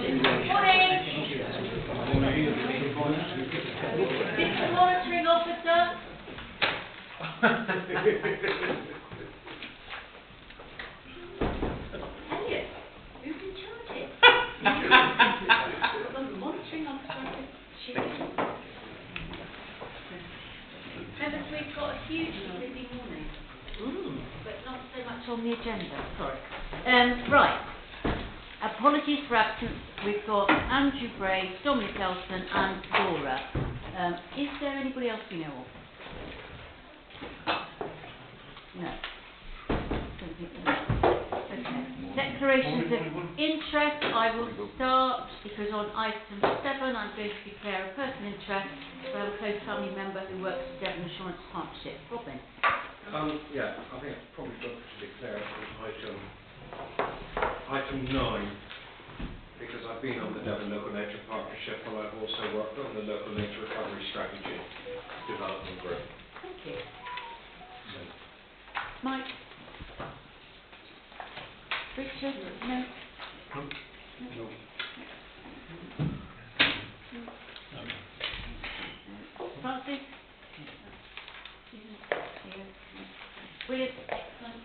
This is the monitoring officer. Elliot, who's in charge here? The monitoring officer. Members, we've got a hugely busy morning, but not so much on the agenda. Sorry. Right. Apologies for absence. We've got Andrew Bray, Dominic Elson, and Laura. Is there anybody else you know of? No. Don't think so. Okay. Declarations of interest. I will start because on item 7 I'm going to declare a personal interest for a close family member who works for Devon Insurance Partnership. Robin. Yeah, I think it's probably good to declare it on item 9, because I've been on the Devon Local Nature Partnership and I've also worked on the Local Nature Recovery Strategy Development Group. Thank you. Mike? Richard? No? No. Francis? Brilliant. Excellent.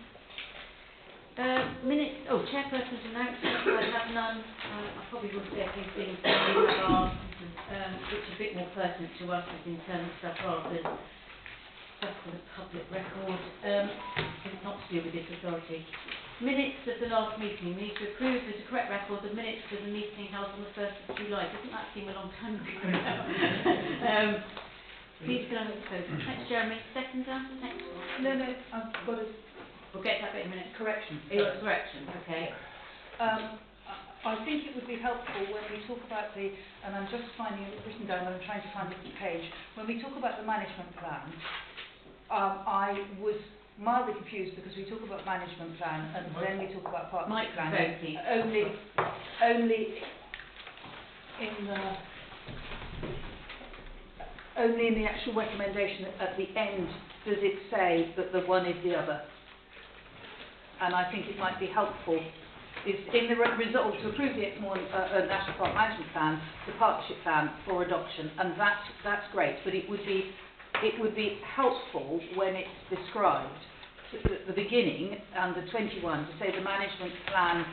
Minutes. Oh, chairperson's announcements. I have none. I probably will say a few things that we have asked, which are a bit more pertinent to us as internal stuff rather than stuff for the public record. It's not to do with this authority. Minutes of the last meeting. We need to approve as a correct record the minutes of the meeting held on the 1st of July. Doesn't that seem a long time ago now? Please can I have a proposal? Thanks, Jeremy. Second answer. Thanks. No, I've got a We'll get to that bit in a minute. correction. Correction, okay. I think it would be helpful when we talk about the, and I'm just finding it written down, and I'm trying to find the page, when we talk about the management plan, I was mildly confused because we talk about management plan and then we talk about partnership plan. Only in the actual recommendation at the end does it say that the one is the other. And I think it might be helpful is in the result to approve the National Park Management Plan, the partnership plan for adoption, and that's great. But it would be helpful when it's described at the beginning under 21 to say the management plan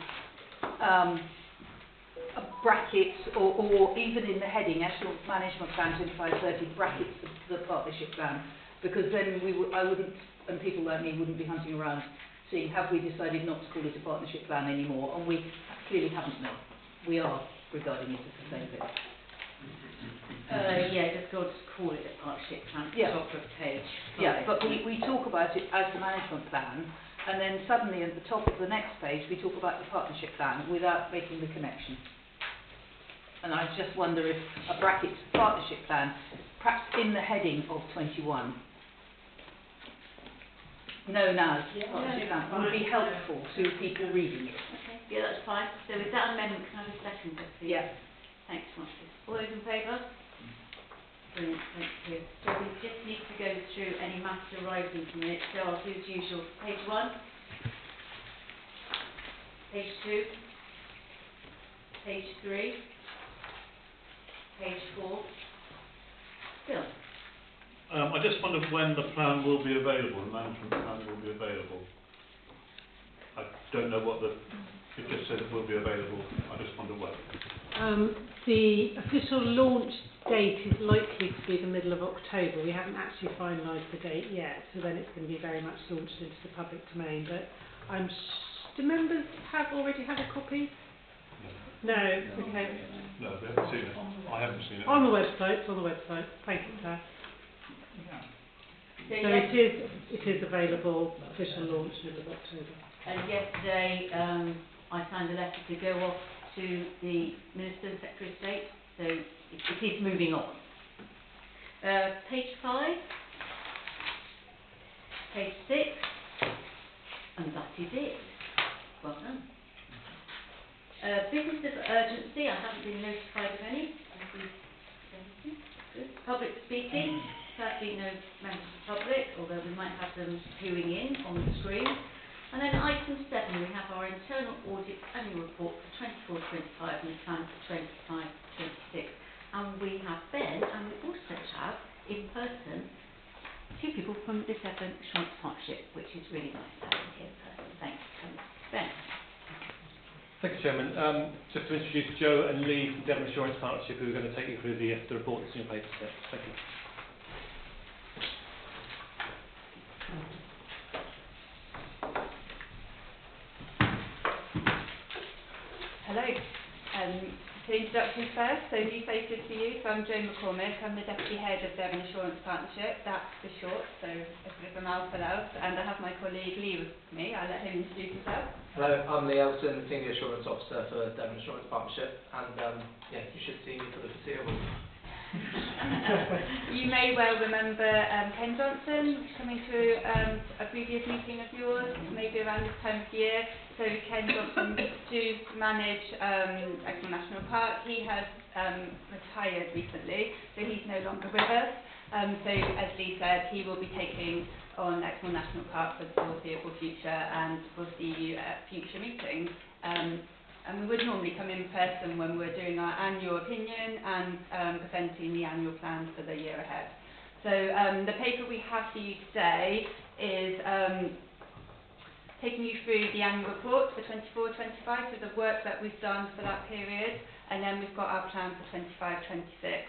brackets or even in the heading National Management Plan 2530 brackets the partnership plan, because then I wouldn't, and people like me wouldn't be hunting around seeing have we decided not to call it a partnership plan anymore, and we clearly haven't now. We are regarding it as the same thing. Yeah, just go to call it a partnership plan at the top of the page. Yeah, but we talk about it as the management plan, and then suddenly at the top of the next page we talk about the partnership plan without making the connection. And I just wonder if a bracket partnership plan, perhaps in the heading of 21, known as partnership plan, would be helpful to people reading it. Okay, yeah, that's fine. So with that amendment, can I have a second, please? Yeah. Thanks, Francis. All those in favour? Brilliant, thank you. So we just need to go through any matters arising from it. So I'll do as usual. Page 1. Page 2. Page 3. Page 4. Bill. I just wonder when the plan will be available, the management plan will be available. I don't know what it just says it will be available, I just wonder when. The official launch date is likely to be the middle of October. We haven't actually finalised the date yet, so then it's going to be very much launched into the public domain. But do members already have a copy? No. Okay. No, we haven't seen it. I haven't seen it. On the website. It's on the website. Thank you, Claire. So it is available, official launch middle of October. And yesterday I signed a letter to go off to the Minister and Secretary of State, so it is moving on. Page 5, page 6, and that is it. Well done. Business of urgency, I haven't been notified of any. Good. Public speaking. Sadly, no members of the public, although we might have them queuing in on the screen. And then item 7, then we have our internal audit annual report for 24-25 and the plan for 25-26. And we have Ben, and we also have, in person, two people from the Severn Insurance Partnership, which is really nice to have them here in person. Thanks. Ben. Thank you, Chairman. Just to introduce Joe and Lee from Devon Insurance Partnership, who are going to take you through the reports in your paper set. Thank you. Hello. So introduction first, so new faces for you. So I'm Joe McCormick, I'm the Deputy Head of Devon Insurance Partnership, that's for short, so a bit of a mouthful out. And I have my colleague Lee with me, I'll let him introduce himself. Hello, I'm Lee Elton, Senior Assurance Officer for Devon Insurance Partnership, and yeah, you should see me for the foreseeable. You may well remember Ken Johnson coming to a previous meeting of yours, maybe around this time of year. So Ken Johnson to manage Exmoor National Park. He has retired recently, so he's no longer with us. So as Lee said, he will be taking on Exmoor National Park for the foreseeable future, and we'll see you at future meetings. And we would normally come in person when we're doing our annual opinion and presenting the annual plans for the year ahead. So the paper we have for you today is taking you through the annual report for 24-25, so the work that we've done for that period, and then we've got our plan for 25-26.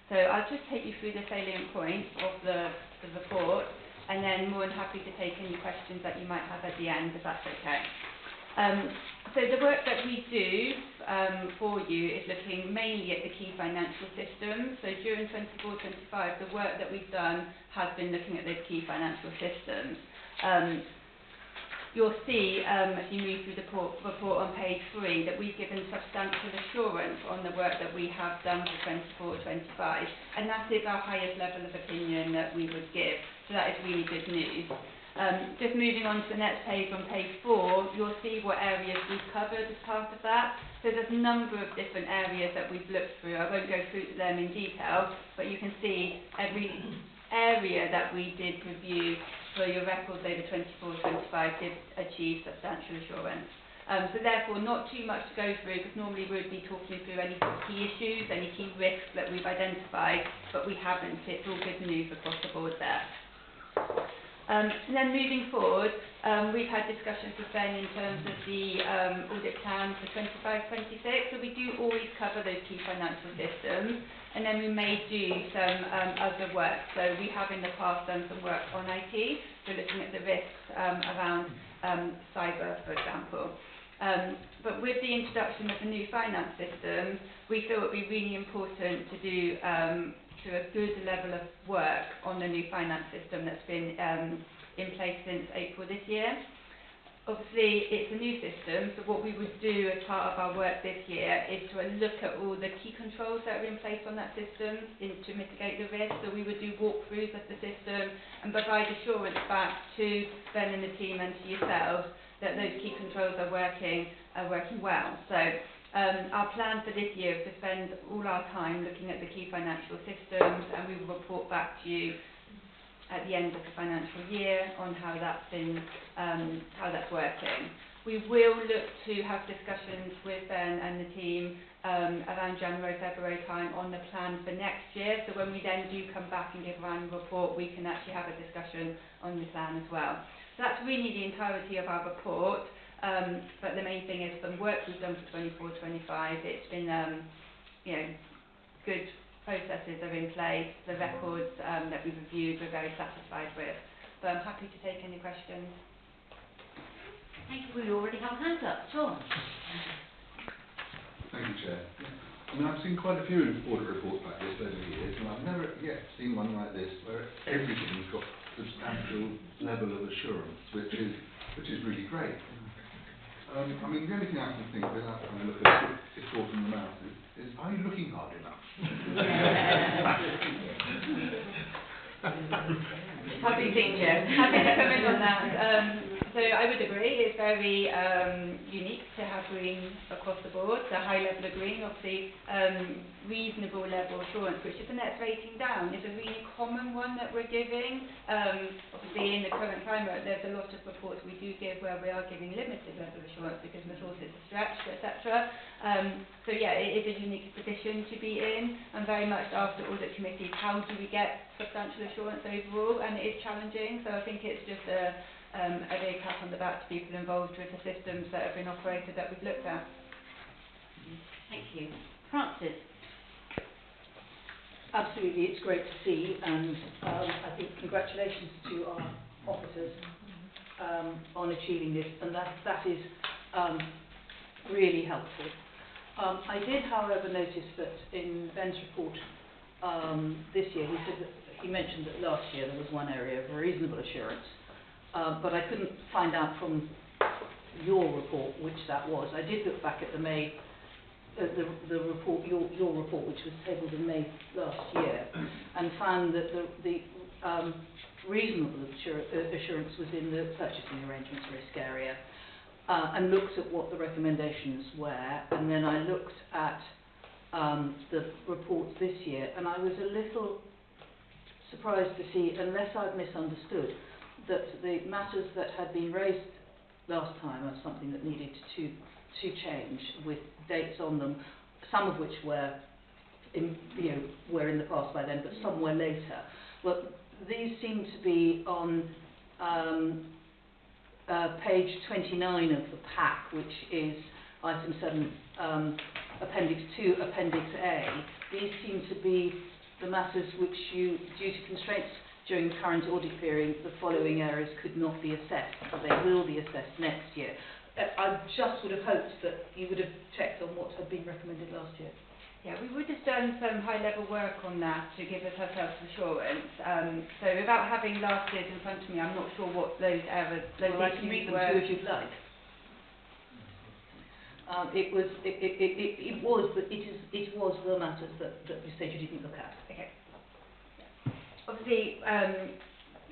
So I'll just take you through the salient points of the report, and then more than happy to take any questions that you might have at the end, if that's okay. So the work that we do for you is looking mainly at the key financial systems. So during 24-25, the work that we've done has been looking at those key financial systems. You'll see as you move through the report on page 3 that we've given substantial assurance on the work that we have done for 24-25, and that is our highest level of opinion that we would give. So that is really good news. Just moving on to the next page, on page 4, you'll see what areas we've covered as part of that. So there's a number of different areas that we've looked through. I won't go through them in detail, but you can see every area that we did review for your records over 24-25 did achieve substantial assurance. So therefore, not too much to go through, because normally we'd be talking through any sort of key issues, any key risks that we've identified, but we haven't. It's all good news across the board there. And then moving forward, we've had discussions with Ben in terms of the audit plan for 25-26, so we do always cover those key financial systems, and then we may do some other work. So we have in the past done some work on IT, so looking at the risks around cyber, for example. But with the introduction of the new finance system, we feel it would be really important to do to a good level of work on the new finance system that's been in place since April this year. Obviously, it's a new system, so what we would do as part of our work this year is to look at all the key controls that are in place on that system to mitigate the risk. So we would do walkthroughs of the system and provide assurance back to Ben and the team and to yourselves that those key controls are working well. So our plan for this year is to spend all our time looking at the key financial systems, and we will report back to you at the end of the financial year on how that's been, how that's working. We will look to have discussions with Ben and the team around January, February time on the plan for next year. So when we then do come back and give our annual report, we can actually have a discussion on the plan as well. So that's really the entirety of our report. But the main thing is the work we've done for 24-25, it's been, good processes are in place, the records that we've reviewed we're very satisfied with. But I'm happy to take any questions. Thank you. We already have hands up. Sean. Thank you, Chair. I mean, I've seen quite a few audit reports like this over the years, and I've never yet seen one like this where everything's got substantial level of assurance, which is really great. I mean, the only thing I can think without trying to look at it all from the mouth is, are you looking hard enough? Happy to come in on that. So I would agree, it's very unique to have green across the board, the high level of green, obviously reasonable level assurance, which is the next rating down, is a really common one that we're giving. Obviously in the current climate there's a lot of reports we do give where we are giving limited level assurance because resources are stretched, etc. So yeah, it is a unique position to be in, and very much after audit committees, how do we get substantial assurance overall, and it is challenging, so I think it's just a big pat on the back to people involved with the systems that have been operated that we've looked at. Thank you. Francis? Absolutely, it's great to see, and I think congratulations to our officers on achieving this, and that is really helpful. I did, however, notice that in Ben's report this year, he mentioned that last year there was one area of reasonable assurance, but I couldn't find out from your report which that was. I did look back at the May, the report, your report, which was tabled in May last year, and found that the reasonable assurance was in the purchasing arrangements risk area, and looked at what the recommendations were, and then I looked at the report this year, and I was a little surprised to see, unless I've misunderstood, that the matters that had been raised last time are something that needed to change with dates on them, some of which were were in the past by then, but some were later. Well, these seem to be on page 29 of the pack, which is item 7, appendix 2, appendix A. These seem to be the matters which you, due to constraints during the current audit period, the following areas could not be assessed, or they will be assessed next year. I just would have hoped that you would have checked on what had been recommended last year. Yeah, we would have done some high-level work on that to give us ourselves assurance. So without having last year's in front of me, I'm not sure what those errors, those well, I can read them to you if you'd like. It was the matters that you said you didn't look at. Okay. Obviously,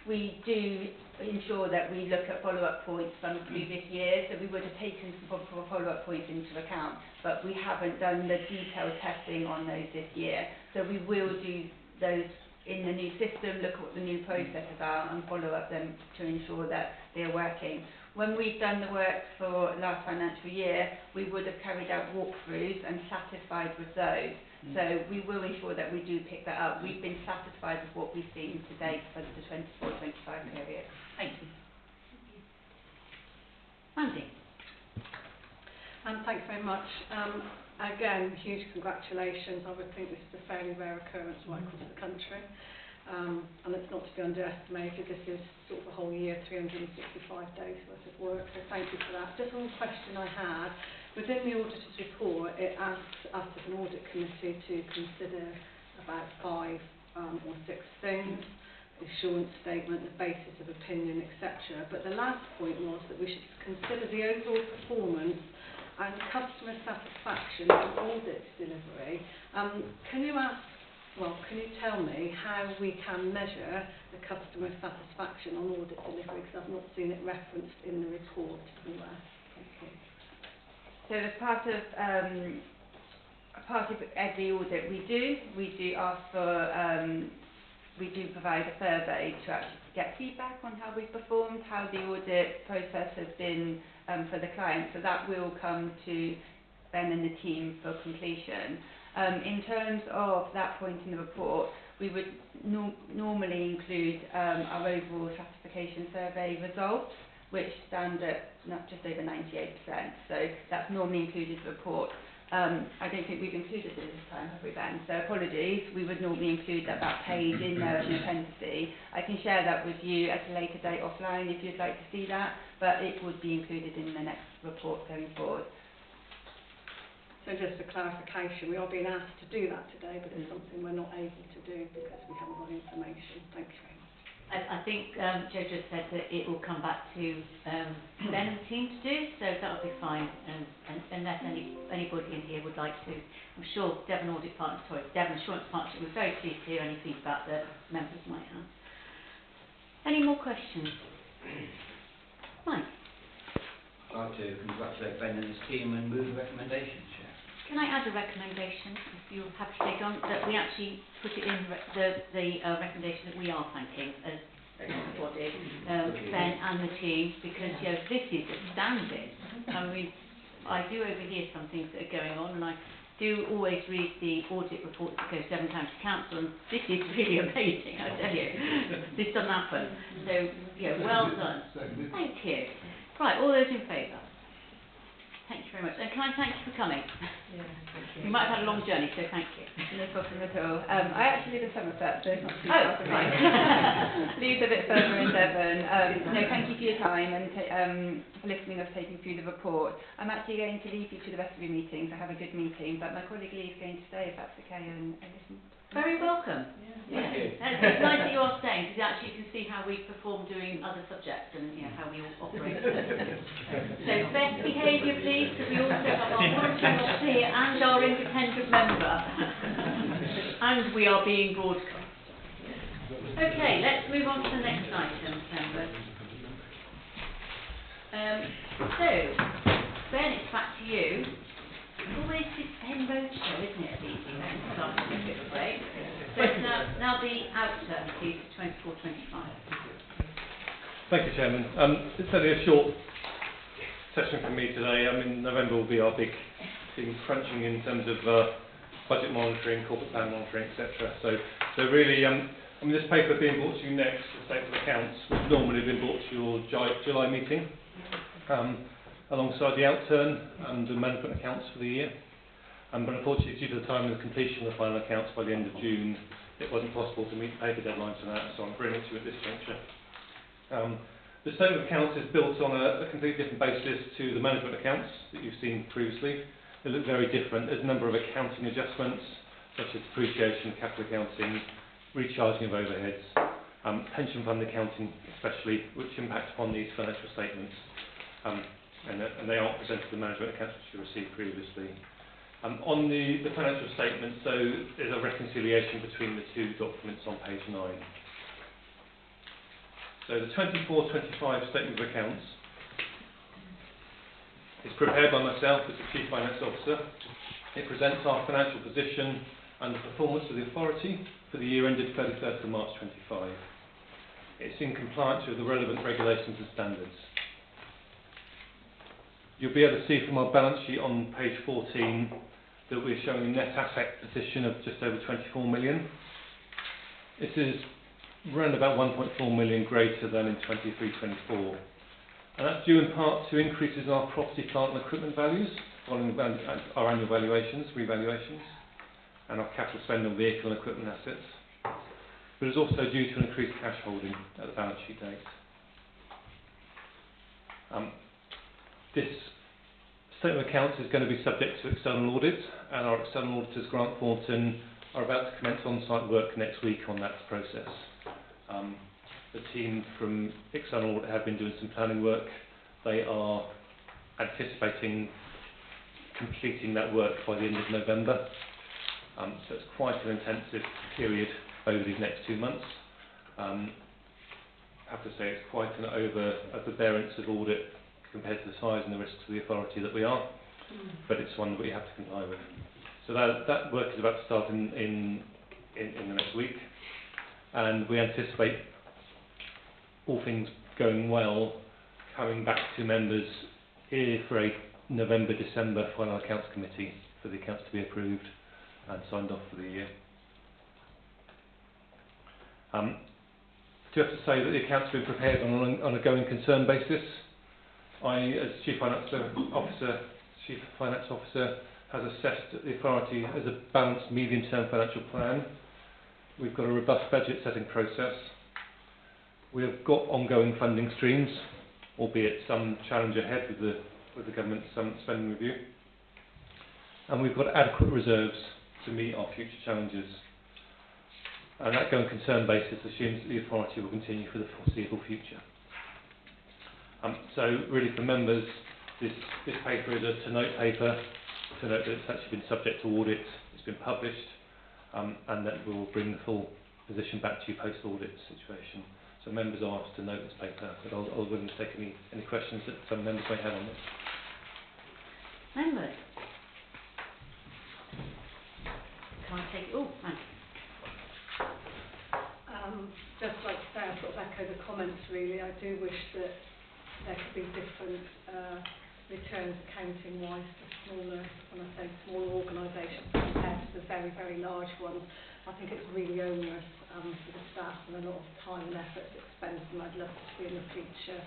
we do ensure that we look at follow-up points from previous years, so we would have taken some follow-up points into account, but we haven't done the detailed testing on those this year. So we will do those in the new system, look at what the new processes are and follow up them to ensure that they're working. When we've done the work for last financial year, we would have carried out walkthroughs and satisfied with those. So we will ensure that we do pick that up. We've been satisfied with what we've seen to date for the 24-25 period. Thank you. Andy? Thanks very much. Again, huge congratulations. I would think this is a fairly rare occurrence right across the country. And it's not to be underestimated. This is sort of a whole year, 365 days worth of work, so thank you for that. Just one question I had. Within the auditor's report, it asks us as an audit committee to consider about 5 or 6 things: the assurance statement, the basis of opinion, etc. But the last point was that we should consider the overall performance and customer satisfaction and audit delivery. Can you tell me how we can measure the customer satisfaction on audit delivery? Because I've not seen it referenced in the report anywhere. Thank you. So as part of every audit we do ask for, we do provide a survey to actually get feedback on how we've performed, how the audit process has been for the client. So that will come to Ben and the team for completion. In terms of that point in the report, we would normally include our overall satisfaction survey results, which stand at just over 98%. So that's normally included in the report. I don't think we've included it this time, have we, Ben? So apologies. We would normally include that page in there as an appendice. I can share that with you at a later date offline if you'd like to see that, but it would be included in the next report going forward. So just for clarification, we are being asked to do that today, but it's something we're not able to do because we haven't got information. Thank you very much. I think Jojo said that it will come back to Ben and the team to do, so that'll be fine. And unless anybody in here would like to, I'm sure Devon Assurance Partnership was very pleased to hear any feedback that members might have. Any more questions? Mike, I'd like to congratulate Ben and his team and move the recommendation, Chair. can I add a recommendation, if you're happy to take on, that we actually put it in the recommendation that we are thanking as a body, Ben and the team, because this is astounding. I mean, I do overhear some things that are going on, and I do always read the audit reports that go 7 times to council, and this is really amazing, I tell you. This doesn't happen. So, well done. Thank you. Right, all those in favour? Thank you very much. And can I thank you for coming? Yeah, thank you. You might have had a long journey, so thank you. No problem at all. I actually live in Somerset, so it's not too far from me. right. Lee's a bit further in Devon. No, thank you for your time and for listening us taking through the report. I'm actually going to leave you to the rest of your meetings. I have a good meeting, but my colleague Lee is going to stay if that's okay and listen. Very welcome. Thank you. It's nice that you are staying, because actually you can see how we perform doing other subjects and how we all operate. So best behaviour, please, because we also have our monitoring officer here and our independent member. And we are being broadcast. Okay, let's move on to the next item, members. So, Ben, it's back to you. Always this same roadshow, isn't it, at these events, after a bit of a break. So it's now the outturn, please, 24-25. Thank you, Chairman. It's only a short session for me today. I mean, November will be our big thing, crunching in terms of budget monitoring, corporate plan monitoring, etc. So really, I mean, this paper being brought to you next, the statement of accounts, would normally have been brought to your July meeting, alongside the outturn and the management accounts for the year. But unfortunately, due to the time of the completion of the final accounts by the end of June, it wasn't possible to meet the paper deadline for that, so I'm bringing it to you at this juncture. The statement of accounts is built on a completely different basis to the management accounts that you've seen previously. They look very different. There's a number of accounting adjustments, such as depreciation, capital accounting, recharging of overheads, pension fund accounting especially, which impact upon these financial statements. And they aren't presented to the management accounts which you received previously. On the financial statements, so there's a reconciliation between the two documents on page 9. So the 24-25 statement of accounts is prepared by myself as the Chief Finance Officer. It presents our financial position and the performance of the authority for the year ended 31st of March 25. It's in compliance with the relevant regulations and standards. You'll be able to see from our balance sheet on page 14 that we're showing a net asset position of just over 24 million. This is around about 1.4 million greater than in 23-24. And that's due in part to increases in our property, plant and equipment values following our annual valuations, revaluations, and our capital spend on vehicle and equipment assets. But it's also due to an increased cash holding at the balance sheet date. This statement of accounts is going to be subject to external audit, and our external auditors, Grant Thornton, are about to commence on-site work next week on that process. The team from external audit have been doing some planning work. They are anticipating completing that work by the end of November. So it's quite an intensive period over these next 2 months. I have to say it's quite an overbearance of audit compared to the size and the risks of the authority that we are, but it's one that we have to comply with. So that work is about to start in the next week, and we anticipate, all things going well, coming back to members here for a November-December final accounts committee for the accounts to be approved and signed off for the year. I do have to say that the accounts have been prepared on a going concern basis. I, as Chief Finance Officer, has assessed the authority as a balanced medium-term financial plan. We've got a robust budget setting process. We have got ongoing funding streams, albeit some challenge ahead with the government's spending review. And we've got adequate reserves to meet our future challenges. And that going concern basis assumes that the authority will continue for the foreseeable future. So really for members, this paper is a to-note paper, to note that it's actually been subject to audit, it's been published, and that we will bring the full position back to you post-audit situation. So members are asked to note this paper, but I'll willing to take any questions that some members may have on this. Members? Can I take it? Oh, thanks. Just like to say, I sort of echo the comments really. I do wish that there could be different returns accounting-wise for smaller, when I say small organisations compared to the very, very large ones. I think it's really onerous for the staff and a lot of time and effort expended, and I'd love to see in the future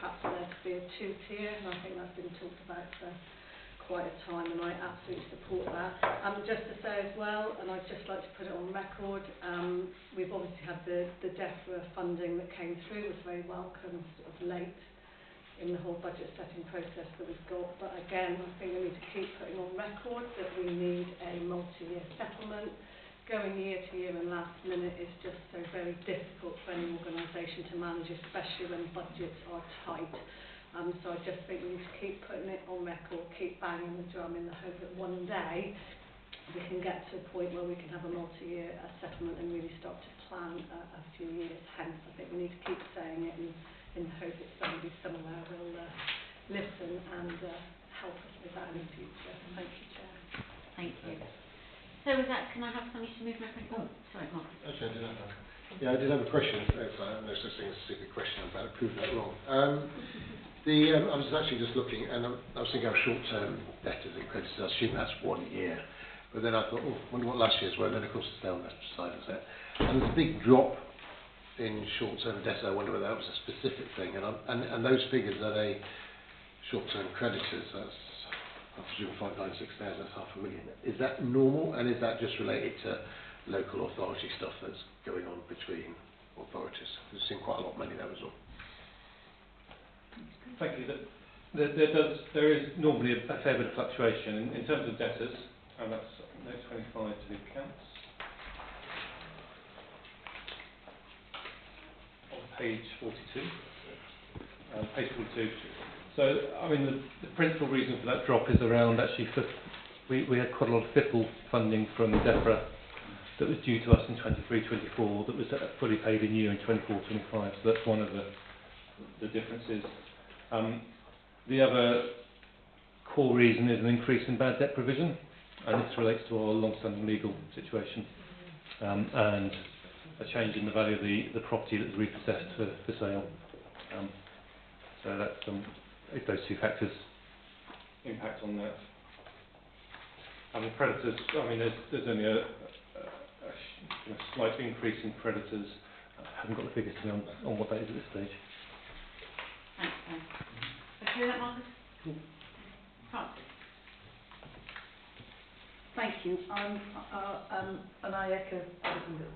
perhaps there to be a two-tier, and I think that's been talked about for quite a time, and I absolutely support that. Just to say as well, and I'd just like to put it on record, we've obviously had the DEFRA funding that came through, was very welcome, sort of late in the whole budget setting process that we've got, but again, I think we need to keep putting on record that we need a multi-year settlement. Going year to year and last minute is just so very difficult for any organisation to manage, especially when budgets are tight. So I just think we need to keep putting it on record, keep banging the drum in the hope that one day we can get to a point where we can have a multi-year settlement and really start to plan a few years hence. I think we need to keep saying it in the hope that somebody somewhere will listen and help us with that in the future. Thank you, Chair. Thank you. So with that, can I have somebody to move my question? Oh, sorry, Mark. Actually, I did have yeah, I did have a question. No such thing as a stupid question. I'm about to prove that wrong. I was actually just looking, and I was thinking of short-term debtors and creditors. I assume that's 1 year. But then I thought, oh, I wonder what last year's were. And then, of course, it's down the side of that. And there's a big drop in short-term debtors. I wonder whether that was a specific thing. And those figures, are they short-term creditors? That's, I presume, 596,000, that's $500,000. Is that normal, and is that just related to local authority stuff that's going on between authorities? We've seen quite a lot of money there as well. Thank you. There is normally a fair bit of fluctuation in terms of debtors, and that's note 25 to the accounts. On page 42. Page 42. So, I mean, the principal reason for that drop is around actually, we had quite a lot of FIFL funding from DEFRA that was due to us in 23-24 that was fully paid in year in 24-25. So that's one of the differences. The other core reason is an increase in bad debt provision, and this relates to our long-standing legal situation and a change in the value of the property that was repossessed for sale. So that's those two factors impact on that. And the creditors, I mean, there's only a slight increase in creditors. I haven't got the figures to me on what that is at this stage. Thanks, Ben. Okay with that, Marcus? Cool. Francis? Thank you. And I echo everything that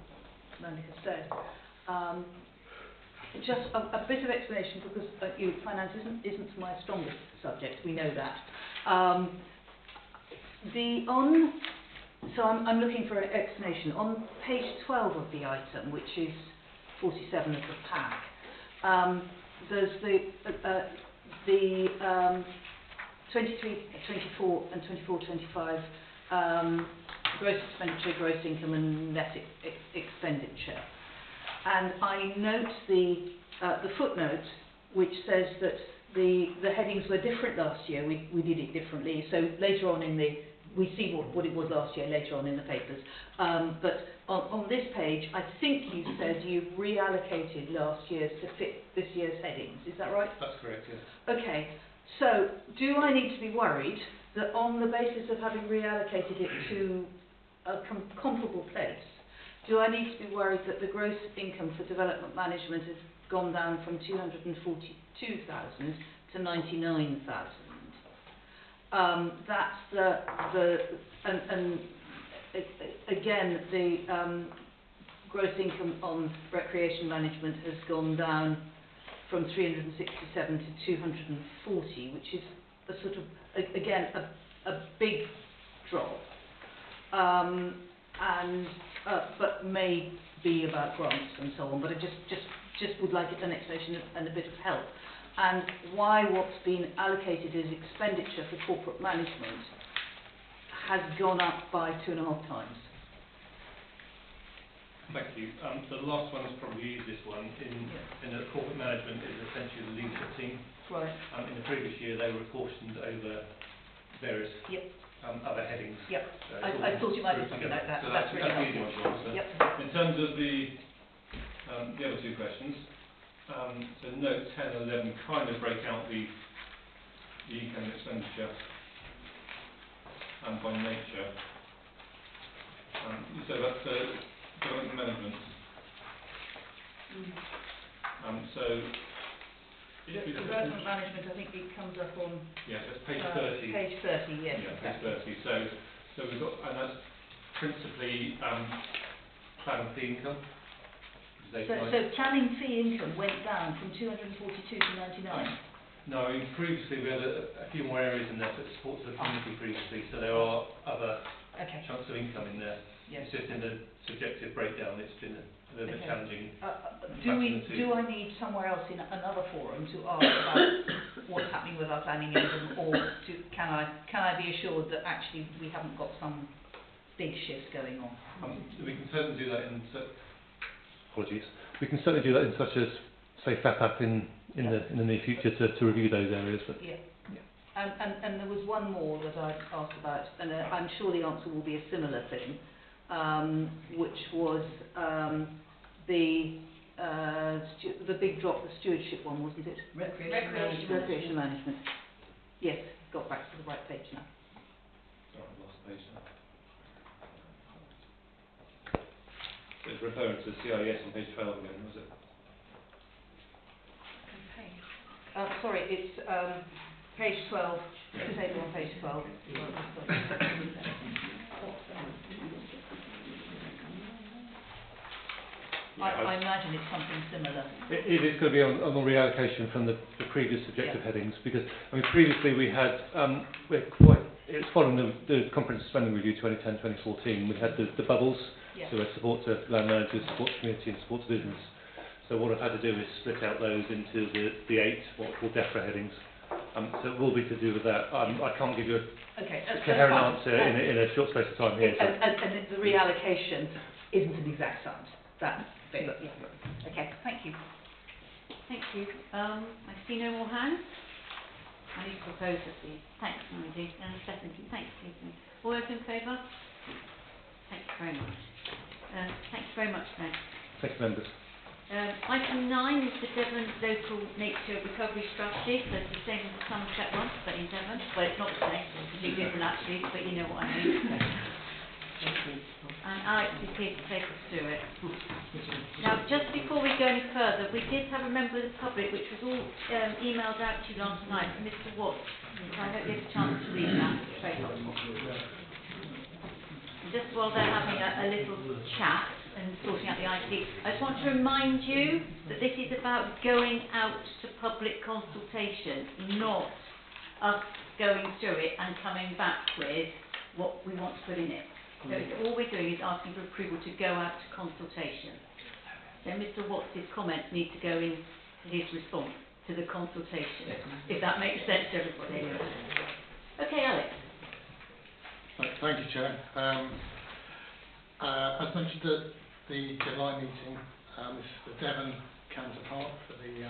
Mandy has said. Just a bit of explanation, because finance isn't my strongest subject. We know that. So I'm looking for an explanation on page 12 of the item, which is 47 of the pack. There's the 23, 24 and 24, 25 gross expenditure, gross income and net expenditure. And I note the footnote which says that the headings were different last year. We did it differently. So later on we see what it was last year later on in the papers. But on this page, I think you said you reallocated last year's to fit this year's headings. Is that right? That's correct, yes. Okay. So do I need to be worried that on the basis of having reallocated it to a comparable place, do I need to be worried that the gross income for development management has gone down from 242,000 to 99,000? That's again the gross income on recreation management has gone down from 367 to 240, which is a sort of again a big drop, but may be about grants and so on. But I just would like an explanation and a bit of help. And why what's been allocated as expenditure for corporate management has gone up by 2.5 times. Thank you. The last one is probably the easiest one. In the corporate management is essentially the leadership team. Right. In the previous year, they were apportioned over various other headings. Yep. So I thought it might be something like that. So That's really the easy one to answer. Yep. In terms of the other two questions, so note 10 and 11 kind of break out the income and expenditure by nature. So that's development management. So Development management, I think it comes up on that's page 30. Page 30, yes. Yeah, page 30. So we've got, and that's principally plan fee income. So planning fee income went down from 242 to 99. No, I mean, previously we had a few more areas in there that supports the community previously, so there are other chunks of income in there. Yes. It's just in the subjective breakdown, it's been a little bit challenging. Do I need somewhere else in another forum to ask about what's happening with our planning income, or can I be assured that actually we haven't got some big shifts going on? We can certainly do that in. Apologies. We can certainly do that in such as, say, FAPAP in the near future to review those areas. But And there was one more that I asked about, and I'm sure the answer will be a similar thing, which was the big drop, the stewardship one, wasn't it? Recreation management. Yes, got back to the right page now. Sorry, I've lost the page now. It's referring to the CIS on page 12 again, was it? Sorry, it's page 12, the table on page 12. I imagine it's something similar. It is going to be on the reallocation from the previous subjective headings, because I mean previously we had it's following the comprehensive spending review 2010-2014. We had the bubbles, so we had support to land managers, support to community, and support to business. So what I've had to do is split out those into the 8 what we call DEFRA headings. So it will be to do with that. I can't give you a coherent answer in a short space of time here. And the reallocation isn't an exact science. That's big. Okay, thank you. Thank you. I see no more hands. I need to propose it, please. Thanks, Mandy. And a second. Thanks, Stephen. All those in favour? Thank you very much. Thank you very much, then. Thank you, members. Item 9 is the Devon Local Nature Recovery Strategy. So it's the same as the Somerset one, but in Devon. Well, it's not the same. It's completely different, actually, but you know what I mean. And Alex is here to take us through it. Now, just before we go any further, we did have a member of the public, which was all emailed out to you last night, from Mr. Watts. So I hope you had a chance to read that. It's very helpful. And just while they're having a little chat and sorting out the IT, I just want to remind you that this is about going out to public consultation, not us going through it and coming back with what we want to put in it. So all we're doing is asking for approval to go out to consultation. Then Mr. Watts' comments need to go in his response to the consultation, if that makes sense to everybody. Okay, Alex. Thank you, Chair. As mentioned at the July meeting, this is the Devon counterpart for the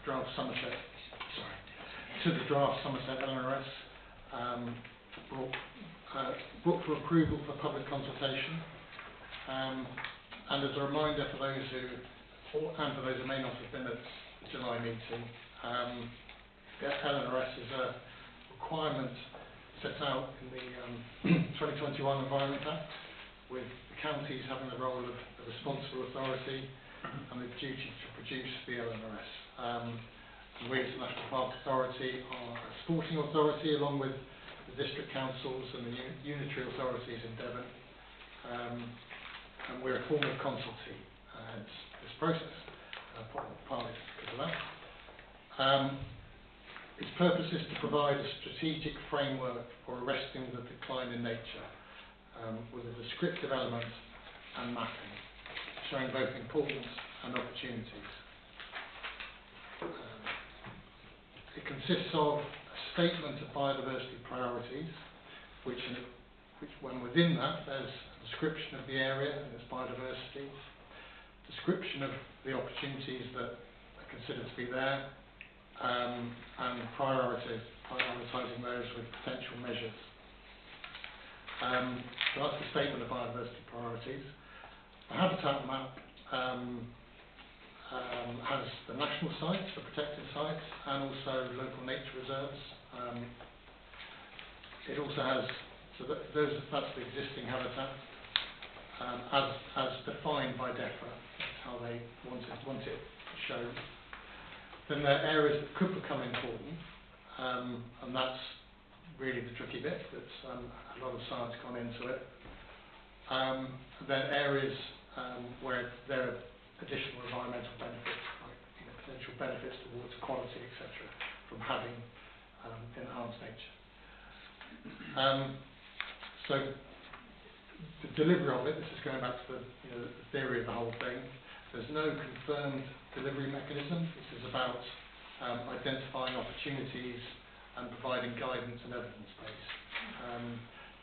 draft Somerset LNRS, brought for approval for public consultation. And as a reminder for those who may not have been at the July meeting, the LNRS is a requirement set out in the 2021 Environment Act, with the counties having the role of the responsible authority and the duty to produce the LNRS. And we as the National Park Authority are a supporting authority along with the district councils and the unitary authorities in Devon, and we're a form of consultee, hence this process, partly because of that. Its purpose is to provide a strategic framework for arresting the decline in nature, with a descriptive element and mapping, showing both importance and opportunities. It consists of a statement of biodiversity priorities, which which when within that there's a description of the area and its biodiversity, description of the opportunities that are considered to be there, and prioritising those with potential measures. So that's the statement of biodiversity priorities. The habitat map has the national sites, the protected sites, and also local nature reserves. It also has, that's the existing habitat, as defined by DEFRA. That's how they want it shown. Then there are areas that could become important, and that's really the tricky bit. That's a lot of science gone into it. Then areas where there are additional environmental benefits, like potential benefits towards quality, etc., from having enhanced nature. So the delivery of it, this is going back to the theory of the whole thing. There's no confirmed delivery mechanism. This is about identifying opportunities and providing guidance and evidence base.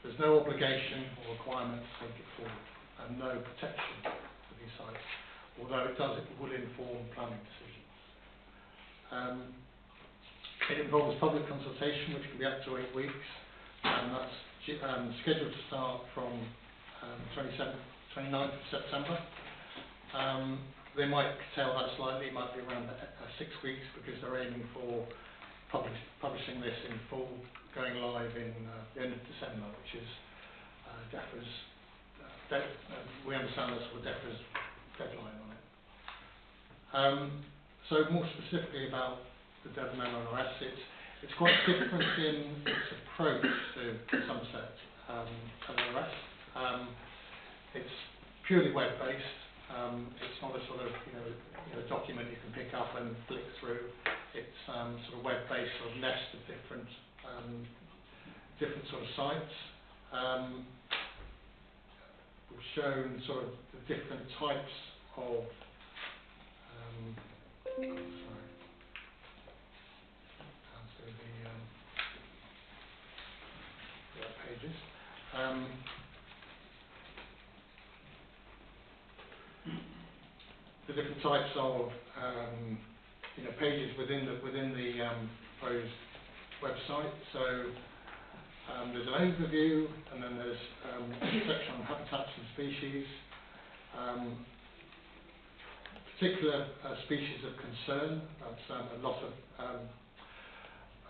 There's no obligation or requirement to take it forward, and no protection for these sites, although it will inform planning decisions. It involves public consultation, which can be up to 8 weeks, and that's scheduled to start from 29th of September. They might curtail that slightly, it might be around 6 weeks, because they're aiming for publishing this in full, going live in the end of December, which is DEFRA's, we understand that's what DEFRA's deadline on it. So more specifically about the Devon MLRS, it's quite different in its approach to Somerset MLRS. It's purely web-based. It's not a sort of document you can pick up and flick through. It's sort of web-based, sort of nest of different sort of sites. We've shown sort of the different types of pages. The different types of pages within the proposed website. So there's an overview, and then there's a section on habitats and species. Particular species of concern. That's a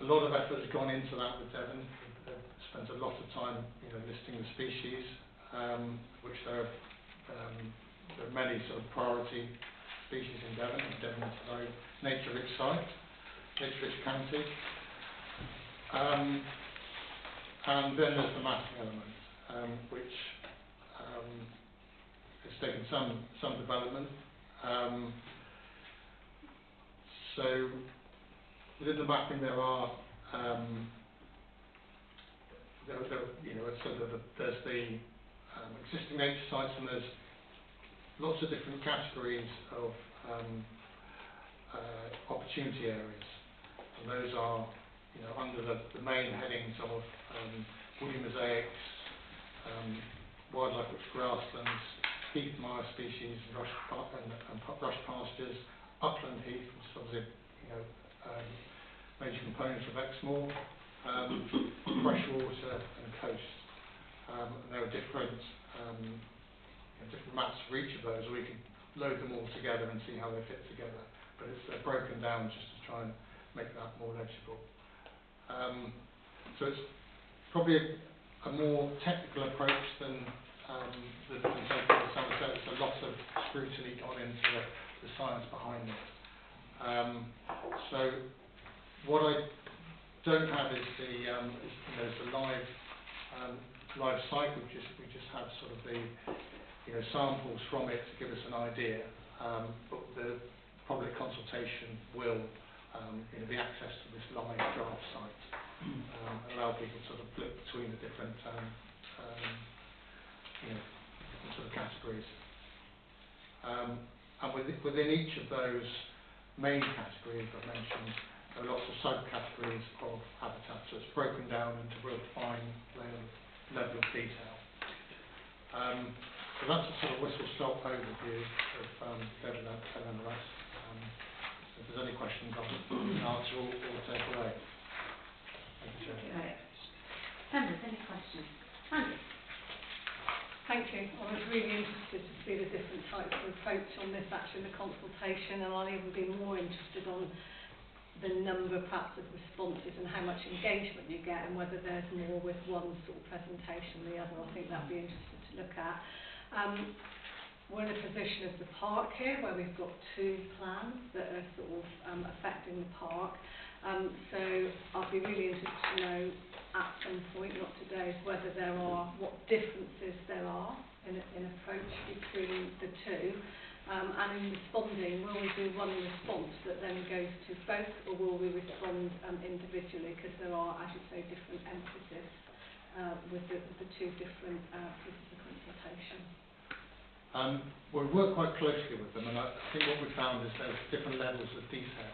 lot of effort has gone into that with Devon. They've spent a lot of time, listing the species, which there are many sort of priority species in Devon. Devon is a very nature-rich site, nature-rich county. And then there's the mapping element, which has taken some development. So within the mapping there are there's the existing nature sites, and there's lots of different categories of opportunity areas, and those are under the main headings of woody mosaics, wildlife-rich grasslands, heath mire species, rush pastures, upland heath, which is obviously major components of Exmoor, freshwater and coast. And there are different maps for each of those. We can load them all together and see how they fit together, but it's broken down just to try and make that more legible. So it's probably a more technical approach than the taken in Somerset. There's a lot of scrutiny gone into the science behind it. So what I don't have is the live site. We just have sort of the samples from it to give us an idea. But the public consultation will be access to this live draft site, allow people to sort of flip between the different different sort of categories. And within each of those main categories I mentioned, there are lots of subcategories of habitat, so it's broken down into real fine layer level of detail. So that's a sort of whistle-stop overview of Devon and the rest. So if there's any questions, I'll answer or take away. Thank you, Chair. Right. Members, any questions? Andy? Thank you. I was really interested to see the different types of approach on this actually in the consultation, and I'll even be more interested on the number perhaps of responses and how much engagement you get and whether there's more with one sort of presentation than the other. I think that'd be interesting to look at. We're in a position as the park here where we've got two plans that are sort of affecting the park. So I'd be really interested to know at some point, not today, whether there are, what differences there are in approach between the two. And in responding, will we do one response that then goes to both, or will we respond individually? Because there are, as you say, different emphasis with the two different pieces of consultation. We work quite closely with them, and I think what we found is there's different levels of detail,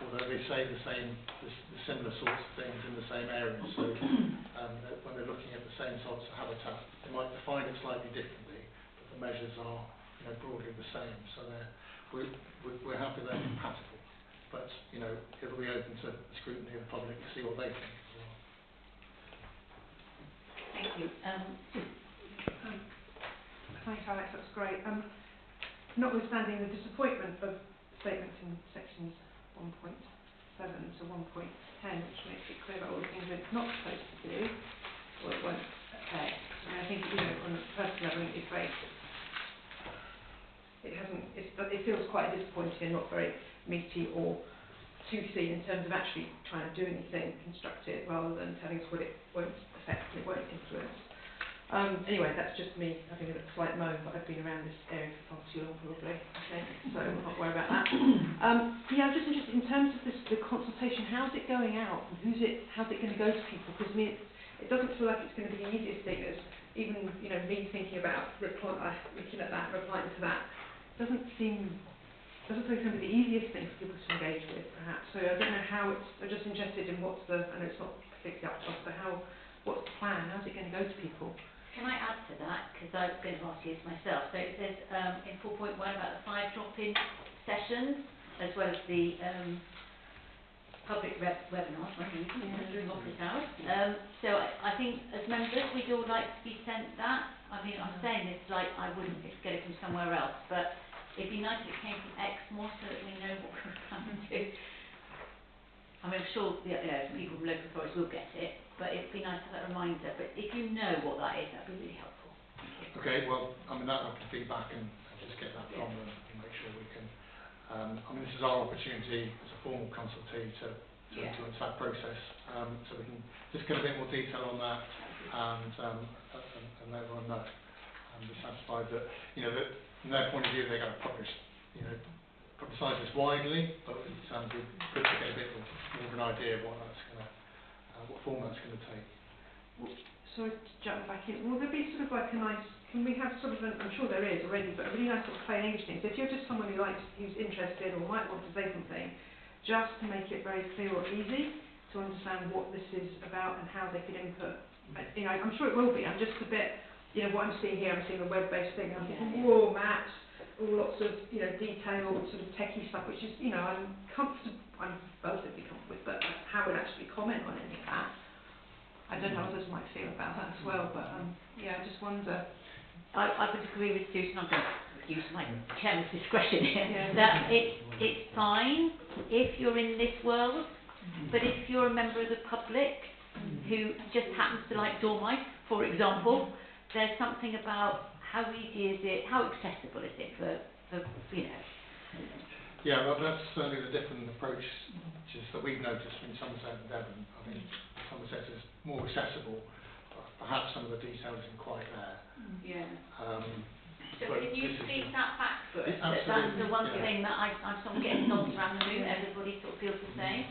although they say the similar sorts of things in the same areas. So when they're looking at the same sorts of habitat, they might define it slightly differently, but the measures are, you know, broadly the same. So we're happy they're compatible, but you know, it'll be open to the scrutiny of the public to see what they think as well. Thank you. Thanks, Alex, that's great. Notwithstanding the disappointment of statements in sections 1.7 to 1.10, which makes it clear about all the things that it's not supposed to do, or it won't affect. And I think, you know, on a personal level, it's great. It feels quite disappointing and not very meaty or juicy in terms of actually trying to do anything constructive rather than telling us what it won't affect and it won't influence. Anyway, that's just me having a slight moan, but I've been around this area for far too long probably, I think, so I'm not worried about that. Yeah, I'm just interested in terms of the consultation, how's it going out? And how's it going to go to people? Because I mean, it doesn't feel like it's going to be the easiest thing as even, you know, me thinking about looking at that, replying to that, doesn't feel like it's going to be the easiest thing for people to engage with, perhaps. So I don't know how I'm just interested in I know it's not particularly up to us, but what's the plan? How's it going to go to people? Can I add to that, because I was going to ask you this myself. So it says in 4.1 about the 5 drop-in sessions, as well as the public webinars during office hours. So I think as members we'd all like to be sent that. I mean, I'm saying this like I wouldn't get it from somewhere else, but it'd be nice if it came from Exmoor so that we know what we're planning to do. I mean, I'm sure people from local authorities will get it, but it'd be nice to have that reminder. But if you know what that is, that'd be really helpful. Okay, well, I mean, that I can feedback and just get that from them and make sure we can. I mean, this is our opportunity as a formal consultee to influence that process, so we can just get a bit more detail on that and everyone know and be satisfied that, you know, that from their point of view they're going to publish, you know, publicise this widely, but it's good to get a bit more of an idea of what that's going to, what form that's going to take. Sorry to jump back in. Will there be sort of like a nice, can we have sort of I'm sure there is already, but a really nice sort of plain English thing. So if you're just someone who's interested or might want to say something, just to make it very clear or easy to understand what this is about and how they could input. You know, I'm sure it will be. I'm just a bit, you know, what I'm seeing here, I'm seeing a web-based thing. I'm thinking, whoa, maps, all lots of, you know, detailed sort of techie stuff, which is, you know, I'm relatively comfortable with, but how would actually comment on any of that? I don't know how others might feel about that as well, but yeah, I just wonder. I would agree with Susan. I'm going to use my chairman's discretion here. That it's fine if you're in this world, but if you're a member of the public who just happens to like Dormice, for example, there's something about how easy is it, how accessible is it for you know. Yeah, well, that's certainly the different approaches that we've noticed in Somerset and Devon. I mean, Somerset is more accessible, but perhaps some of the detail isn't quite there. Yeah. So but can you feed that back for us? That's the one thing that I'm sort of getting nods around the room, everybody sort of feels the same.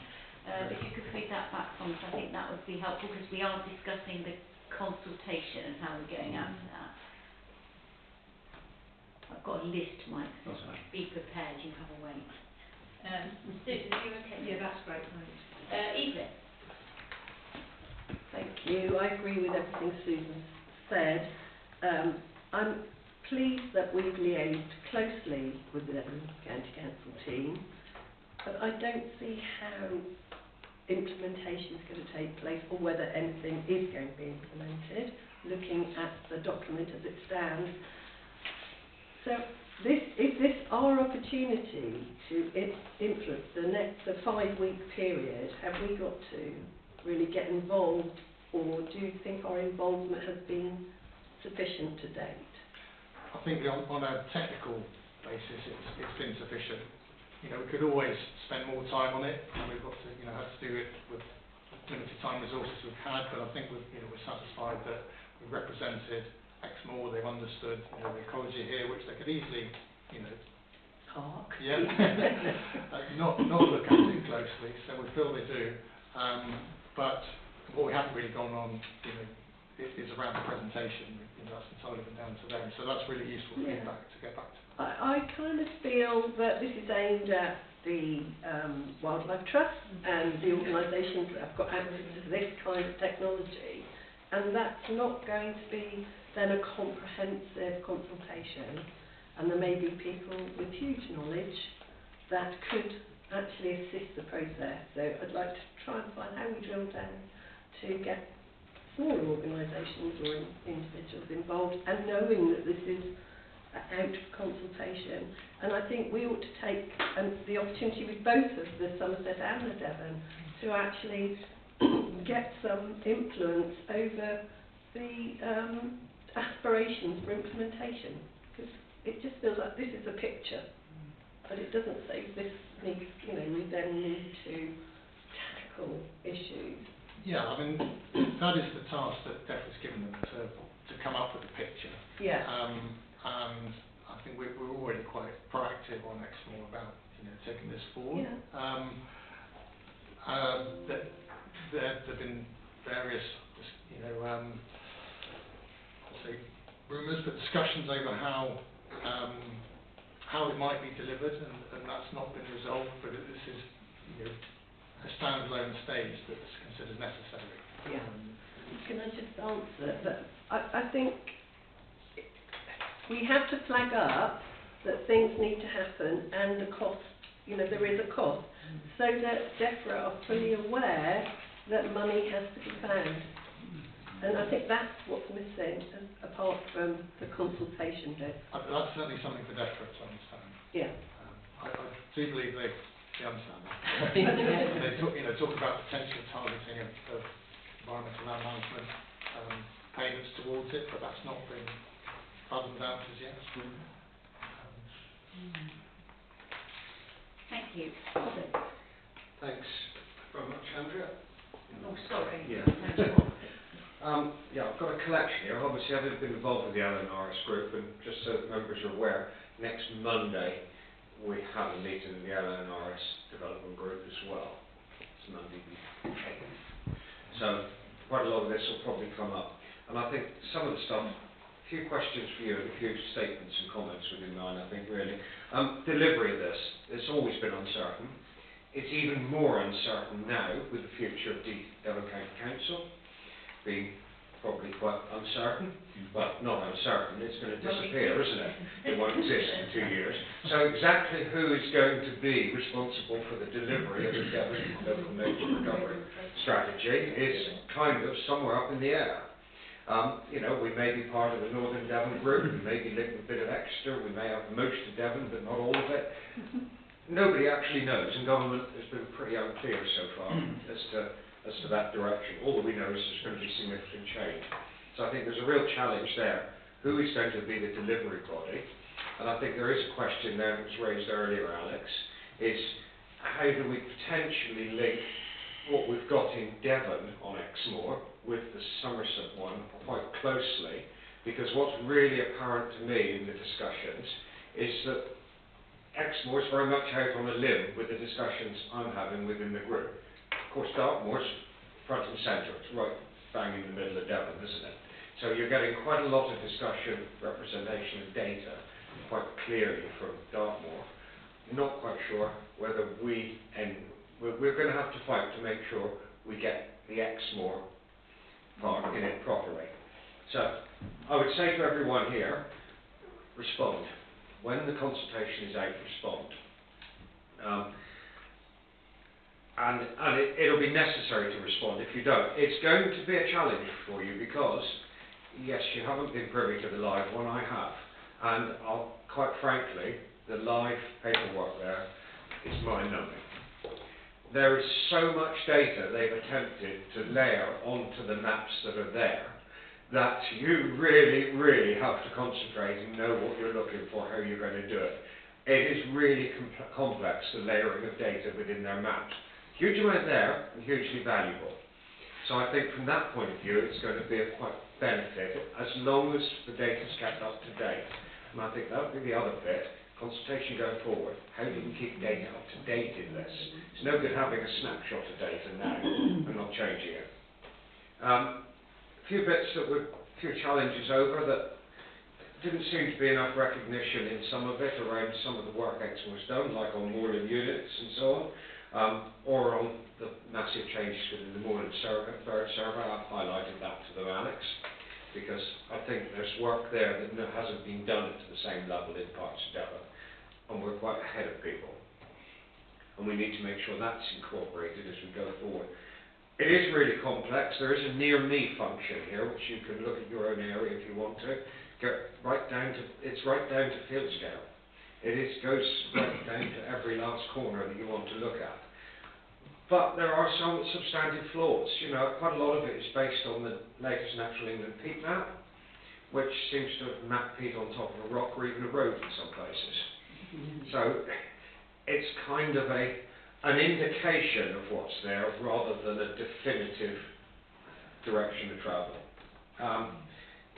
If you could feed that back from us, I think that would be helpful, because we are discussing the consultation and how we're going out to that. I've got a list, Mike, so be prepared, you have a wait. Susan, are you okay? Yeah, that's great, thanks. Evelyn. Thank you. you. I agree with everything Susan said. I'm pleased that we've liaised closely with the County Council team, but I don't see how implementation is going to take place or whether anything is going to be implemented, looking at the document as it stands. So is this our opportunity to influence the 5-week period? Have we got to really get involved, or do you think our involvement has been sufficient to date? I think on a technical basis it's been sufficient. You know, we could always spend more time on it, and we've got to, you know, have to do it with limited time resources we've had, but I think we're satisfied that we've represented Exmoor, they've understood, you know, the ecology here, which they could easily, you know, park. Yeah. not look at it closely, so we feel they do. But what we haven't really gone on, you know, is around the presentation. You know, that's entirely been down to them. So that's really useful feedback to get back to. I kind of feel that this is aimed at the Wildlife Trust and the organisations that have got access to this kind of technology, and that's not going to be then a comprehensive consultation, and there may be people with huge knowledge that could actually assist the process. So I'd like to try and find how we drill down to get smaller organisations or individuals involved, and knowing that this is out of consultation. And I think we ought to take the opportunity with both of the Somerset and the Devon to actually get some influence over the aspirations for implementation, because it just feels like this is a picture, but it doesn't say this needs, you know, we then need to tackle issues. Yeah, I mean, that is the task that DEF has given them, to come up with a picture. Yeah. And I think we're already quite proactive on Exmoor about, you know, taking this forward. Yeah. There have been various, you know, I'll say rumours, but discussions over how it might be delivered, and that's not been resolved. But this is, you know, a standalone stage that's considered necessary. Yeah. Can I just answer that? I think we have to flag up that things need to happen, and the cost, you know, there is a cost, so that DEFRA are fully aware that money has to be found. And I think that's what's missing, apart from the consultation bit. That's certainly something for DEFRA to understand. Yeah. I do believe they understand that. And they talk about potential targeting of environmental land management payments towards it, but that's not been fathomed out as yet. Thank you. Thanks very much, Andrea. Oh, sorry. Yeah. I've got a collection here. Obviously, I've been involved with the LNRS group, and just so that members are aware, next Monday we have a meeting in the LNRS development group as well. It's Monday the 8th. So quite a lot of this will probably come up. And I think some of the stuff, a few questions for you, a few statements and comments within mine, I think, really. Delivery of this, it's always been uncertain. It's even more uncertain now with the future of the Devon County Council being probably quite uncertain, but not uncertain, it's going to disappear, isn't it? It won't exist in 2 years. So exactly who is going to be responsible for the delivery of the Devon Local Nature Recovery Strategy is kind of somewhere up in the air. You know, we may be part of the Northern Devon group, we may be linked with a bit of Exeter, we may have most of Devon, but not all of it. Nobody actually knows, and government has been pretty unclear so far as to that direction. All that we know is there's going to be significant change. So I think there's a real challenge there. Who is going to be the delivery body? And I think there is a question there that was raised earlier, Alex, is how do we potentially link what we've got in Devon on Exmoor with the Somerset one quite closely? Because what's really apparent to me in the discussions is that Exmoor is very much out on a limb with the discussions I'm having within the group. Of course, Dartmoor's front and centre, it's right bang in the middle of Devon, isn't it? So you're getting quite a lot of discussion, representation of data, quite clearly from Dartmoor. Not quite sure whether we're going to have to fight to make sure we get the Exmoor part in it properly. So, I would say to everyone here, respond. When the consultation is out, respond. It'll be necessary to respond if you don't. It's going to be a challenge for you because, yes, you haven't been privy to the live one, I have. And quite frankly, the live paperwork there is mind-numbing. There is so much data they've attempted to layer onto the maps that are there that you really, really have to concentrate and know what you're looking for, how you're going to do it. It is really complex, the layering of data within their maps. Huge amount there and hugely valuable. So I think from that point of view, it's going to be a quite benefit as long as the data is kept up to date. And I think that would be the other bit, consultation going forward. How do we keep data up to date in this? It's no good having a snapshot of data now and not changing it. A few bits that were, a few challenges over that didn't seem to be enough recognition in some of it around some of the work Exmoor has done, like on moorland units and so on, or on the massive changes within the moorland third survey. I've highlighted that to them, Alex, because I think there's work there that hasn't been done to the same level in parts of Devon, and we're quite ahead of people. And we need to make sure that's incorporated as we go forward. It is really complex. There is a near-me function here, which you can look at your own area if you want to. Get right down to, it's right down to field scale. Goes right down to every last corner that you want to look at. But there are some substantive flaws. You know, quite a lot of it is based on the latest Natural England peat map, which seems to have mapped peat on top of a rock or even a road in some places. So it's kind of an indication of what's there rather than a definitive direction of travel.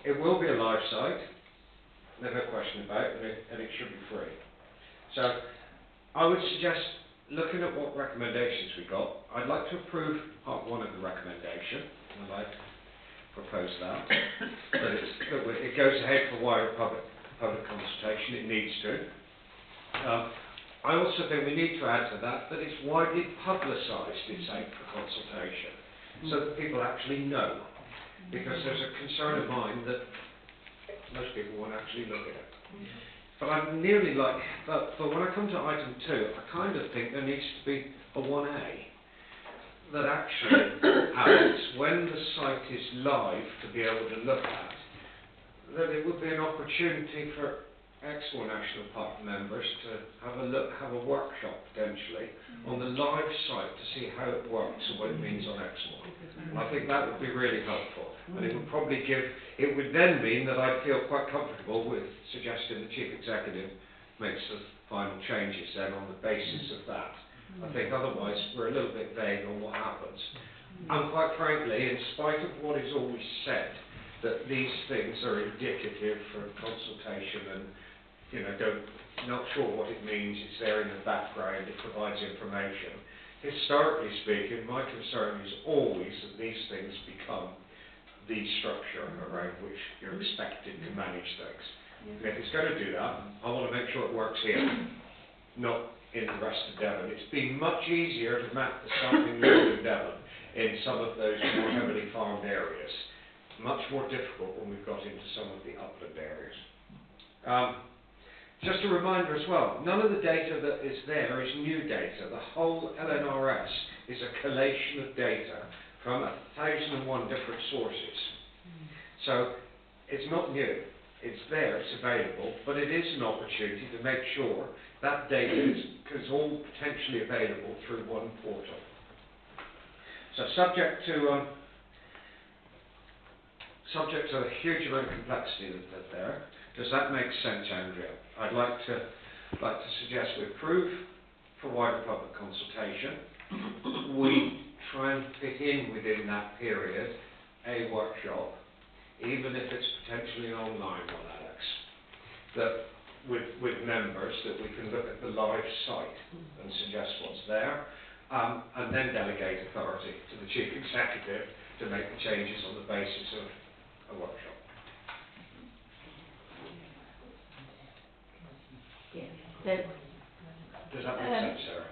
It will be a live site, there's no question about it, and it should be free. So I would suggest looking at what recommendations we got. I'd like to approve part 1 of the recommendation, and I'd like to propose that. That it goes ahead for wider public consultation, it needs to. I also think we need to add to that it's widely publicised, it's out for consultation, so that people actually know. Because there's a concern of mine that most people won't actually look at it. But I'm nearly like, but when I come to item 2, I kind of think there needs to be a 1A. That actually, Alex, when the site is live to be able to look at, that it would be an opportunity for Exmoor National Park members to have a workshop potentially on the live site to see how it works and what it means on Exmoor. And I think that would be really helpful. And it would probably it would then mean that I'd feel quite comfortable with suggesting the Chief Executive makes the final changes then on the basis of that. I think otherwise we're a little bit vague on what happens. And quite frankly, in spite of what is always said, that these things are indicative for consultation and not sure what it means, it's there in the background, it provides information. Historically speaking, my concern is always that these things become the structure around which you're expected to manage things. And if it's going to do that, I want to make sure it works here, not in the rest of Devon. It's been much easier to map the starting line in Devon in some of those more heavily farmed areas. Much more difficult when we've got into some of the upland areas. Just a reminder as well, none of the data that is there is new data. The whole LNRS is a collation of data from 1,001 different sources. So it's not new. It's there, it's available, but it is an opportunity to make sure that data is all potentially available through one portal. So subject to the huge amount of complexity that's there, does that make sense, Andrea? I'd like to suggest we approve for wider public consultation. We try and fit in within that period a workshop, even if it's potentially an online one, Alex, that with members that we can look at the live site and suggest what's there, and then delegate authority to the Chief Executive to make the changes on the basis of a workshop. So, does that make sense, Sarah?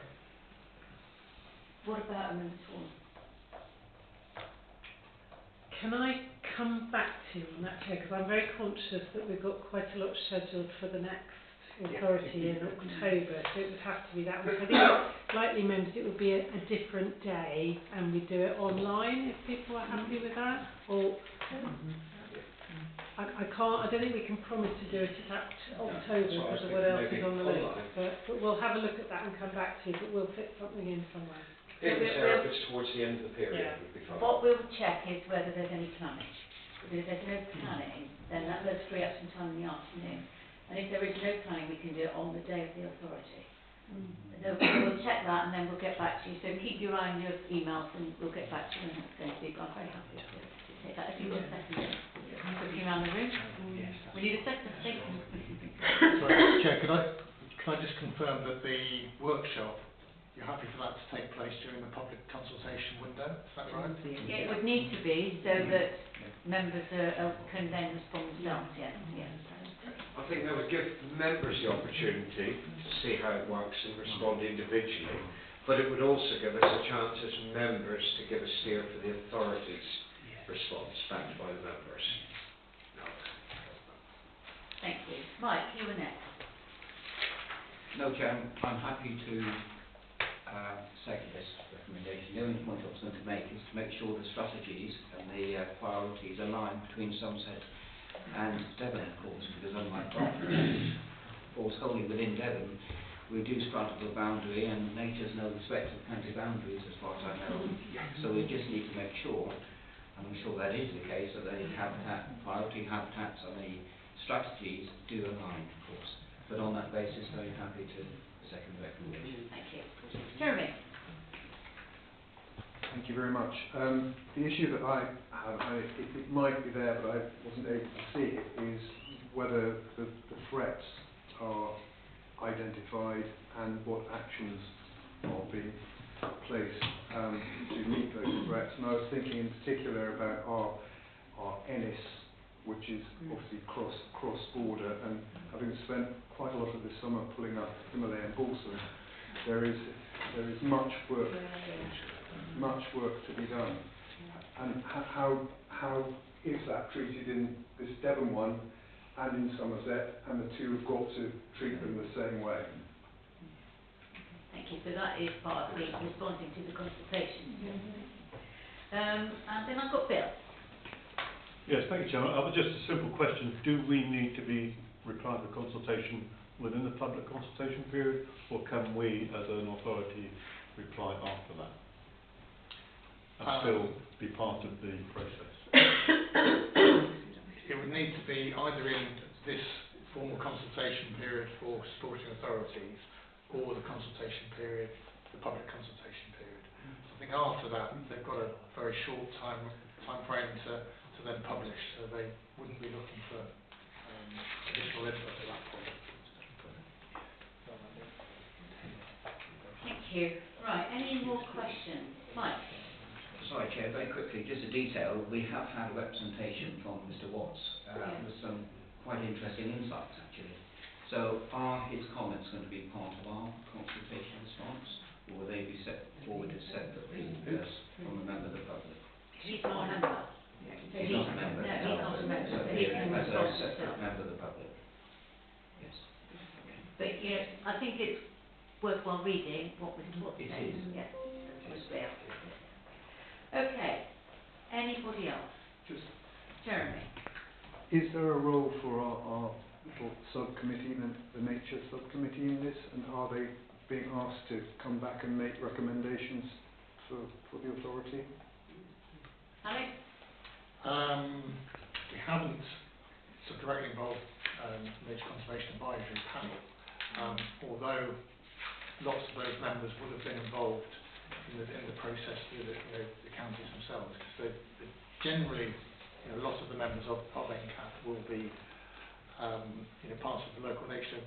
What about Amendment 1? Can I come back to you on that, Chair? Because I'm very conscious that we've got quite a lot scheduled for the next authority in October, so it would have to be that one. So I think likely members it would be a different day and we do it online if people are happy with that. Or I can't, I don't think we can promise to do it at October because of what else is on the list, but we'll have a look at that and come back to you, but we'll fit something in somewhere. Even if it's towards the end of the period, would be fine. What we'll check is whether there's any planning. Because if there's no planning, then that does free up some time in the afternoon. And if there is no planning, we can do it on the day of the authority. So we'll check that and then we'll get back to you. So keep your eye on your emails and we'll get back to you when that's going to be. But I'm very happy to take that. If you've got a second, looking around the room. We need a second, I think. Sorry, Chair, can I just confirm that the workshop, you're happy for that to take place during the public consultation window, is that right? It would need to be so that members can then respond themselves, yes. I think that would give members the opportunity to see how it works and respond individually, but it would also give us a chance as members to give a steer for the authority's response backed by the members. Thank you. Mike, you were next. No, Chair, I'm happy to second this recommendation. The only point I was going to make is to make sure the strategies and the priorities align between Somerset and Devon, of course, because unlike Bartlett, which falls wholly within Devon, we do straddle the boundary and nature's no respect of county boundaries as far as I know. So we just need to make sure, and I'm sure that is the case, that the priority habitats and the strategies do align, of course. But on that basis, very happy to second the recommendation. Thank you. Jeremy. Thank you very much. The issue that I have, it might be there, but I wasn't able to see it, is whether the threats are identified and what actions are being placed to meet those threats. And I was thinking in particular about our Ennis, which is obviously cross-border, and having spent quite a lot of the summer pulling up Himalayan balsam, there is much work to be done. And how is that treated in this Devon one and in Somerset, and the two have got to treat them the same way? Thank you. So that is part of the responding to the consultation. And then I've got Bill. Yes, thank you, Chairman. Just a simple question. Do we need to be required for consultation within the public consultation period, or can we, as an authority, reply after that and still be part of the process? It would need to be either in this formal consultation period for supporting authorities or the consultation period, the public consultation period. So I think after that they've got a very short time frame to then publish, so they wouldn't be looking for additional input at that point. Thank you. Right, any more questions? Mike? Sorry, Chair, very quickly, just a detail. We have had a representation from Mr. Watts with some quite interesting insights, actually. So are his comments going to be part of our consultation response, or will they be set forwarded separately from a member of the public? He's not a member. He's not a member. No, he's not a member. So So he can as a respond separate himself. member of the public. Yes. But yes, I think it's worthwhile reading what was It said. is. Yes, that was there. Okay. Anybody else? Just, Jeremy. is there a role for our subcommittee, the nature subcommittee in this, and are they being asked to come back and make recommendations for the authority? Alex? We haven't directly involved Nature Conservation Advisory Panel, although lots of those members would have been involved in the process through the counties themselves, because generally, lots of the members of ENPA will be part of the local nature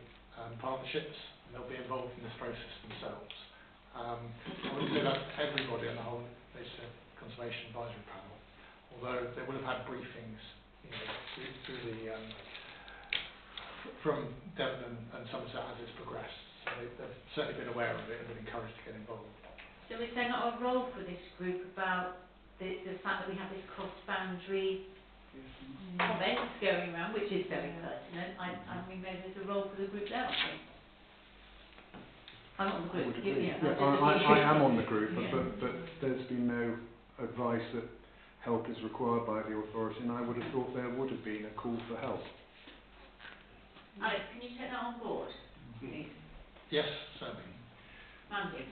partnerships, and they'll be involved in this process themselves. I wouldn't say that's everybody on the whole Nature Conservation Advisory Panel, although they will have had briefings through the from Devon and Somerset as it's progressed. So they've certainly been aware of it and been encouraged to get involved. So is there not a role for this group about the fact that we have this cross-boundary comments going around, which is very pertinent. I mean, maybe there's a role for the group there, I think. I'm not on the I group. would agree. Yeah, I am on the group, Yeah. but there's been no advice that help is required by the authority, and I would have thought there would have been a call for help. Alex, can you take that on board, please? Yes, certainly. Mandy?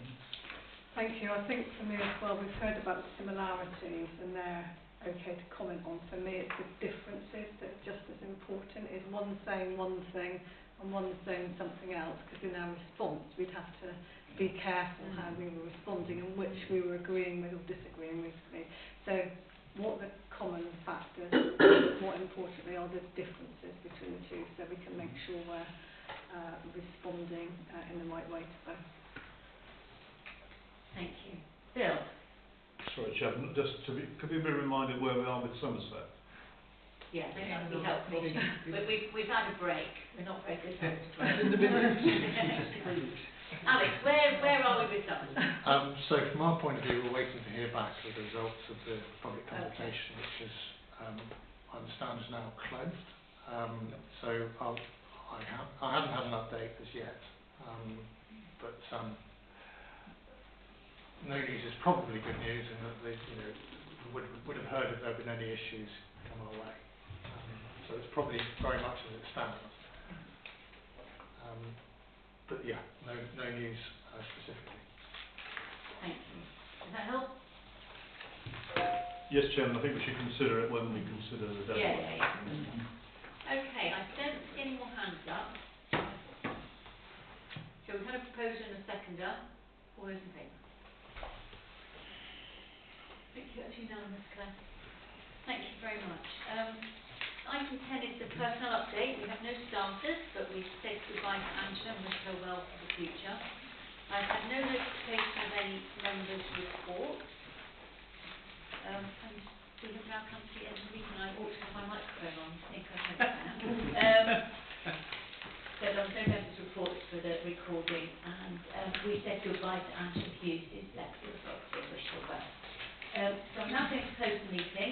Thank you. I think for me as well, we've heard about the similarities and they're okay to comment on. For me, it's the differences that are just as important. Is one saying one thing and one saying something else? Because in our response, we'd have to be careful how we were responding and which we were agreeing with or disagreeing with. So what are the common factors? More importantly, are the differences between the two, so we can make sure we're responding in the right way to both. Thank you. Bill? Sorry, Chairman, just could we be reminded where we are with Somerset? Yeah, maybe that would be helpful. We've had a break. We're not very good at Alex, where are we with Somerset? So from our point of view, we're waiting to hear back for the results of the public consultation, which is, I understand, is now closed. So I haven't had an update as yet, but no news is probably good news, in that they, would have heard if there had been any issues come our way. So it's probably very much as it stands. But yeah, no news specifically. Thank you. Does that help? Yes, Chairman, I think we should consider it when we consider the deadline. Yeah. Okay, I don't see any more hands up. So we've had a proposer and a seconder. All those in favour? Thank you, that's unanimous, Claire. Thank you very much. Item 10 is the personnel update. We have no starters, but we've said goodbye to Angela and wish her well for the future. I've had no notification of any members' reports. And we have now come to the end of the meeting. I ought to have my microphone on. I think I have now. So there was no members' reports for the recording, and we said goodbye to Angela Hughes, who's left the authority, and wish her well. So I'm now going to close the meeting.